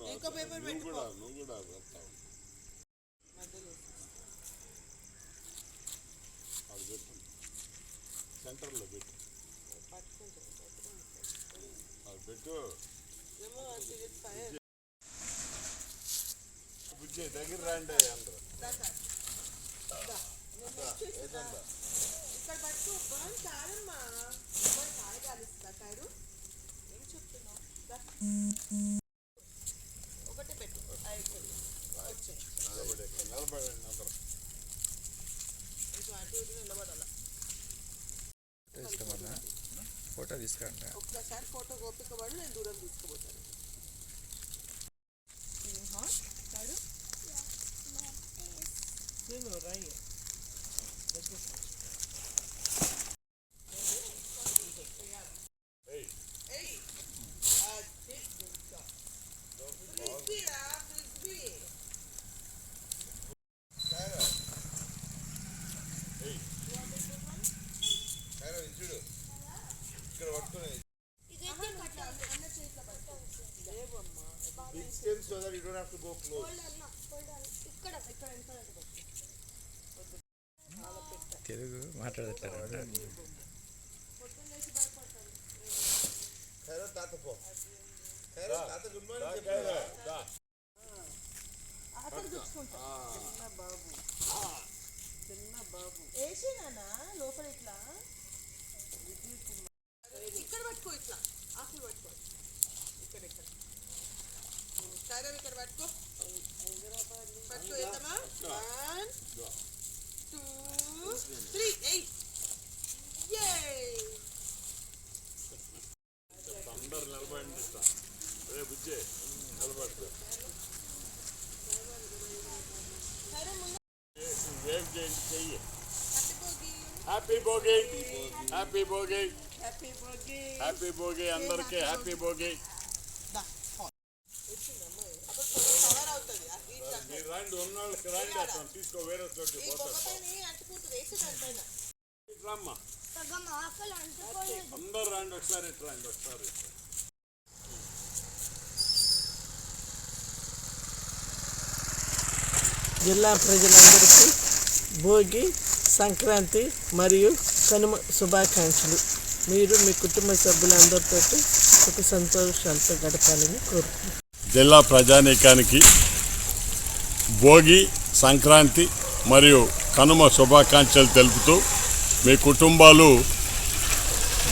ఇంకో పేపర్ పెట్టుకో. సెంటర్లో పెట్టు బుజ్జి దగ్గర రండి అందరూ ఇక్కడ పట్టు చాలమ్మా కాయ కాలిస్తా కాయలు ఏం చెప్తున్నావు ఒకటి పెట్టు నిలబడండి అందరూ అటు ఇటు నిలబడాల ఫోటో తీసుకురండి ఒక్కసారి ఫోటో ఓపిక పడు నేను దూరం తీసుకుపోతాను రాయి Big stems so that you don't have to go close. Telugu మాట్లాడతారు తాతపో తాత గుడ్ మార్నింగ్ చిన్న బాబు వేసినా లోపల ఇట్లా ఇక్కడ పట్టుకో ఇట్లా ఆకులు పట్టుకో ఇక్కడ సారా ఇక్కడ పట్టుకో పట్టుకో వేద్దామా 1 2 3 అందరు నిలబడి అదే బుజ్జే నిలబడుతుంది వేవ్ చేయండి చెయ్యి happy Bhogi happy Bhogi happy Bhogi అందరికీ హ్యాపీ భోగి మీరు రండి ఉన్నోళ్ళకి రండి అతను తీసుకో వేరే చోటు రమ్మా అందరు రండి ఒకసారి రండి ఒకసారి జిల్లా ప్రజలందరికీ భోగి సంక్రాంతి మరియు కనుమ శుభాకాంక్షలు. మీరు మీ కుటుంబ సభ్యులందరితో సుఖ సంతోషాలతో గడపాలని కోరుకుంటున్నాను. జిల్లా ప్రజానీకానికి భోగి సంక్రాంతి మరియు కనుమ శుభాకాంక్షలు తెలుపుతూ మీ కుటుంబాలు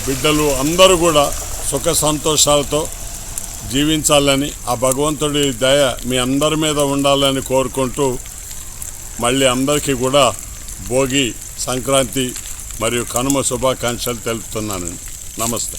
బిడ్డలు అందరూ కూడా సుఖ సంతోషాలతో జీవించాలని ఆ భగవంతుడి దయ మీ అందరి మీద ఉండాలని కోరుకుంటూ మళ్ళీ అందరికీ కూడా భోగి సంక్రాంతి మరియు కనుమ శుభాకాంక్షలు తెలుపుతున్నానండి. నమస్తే.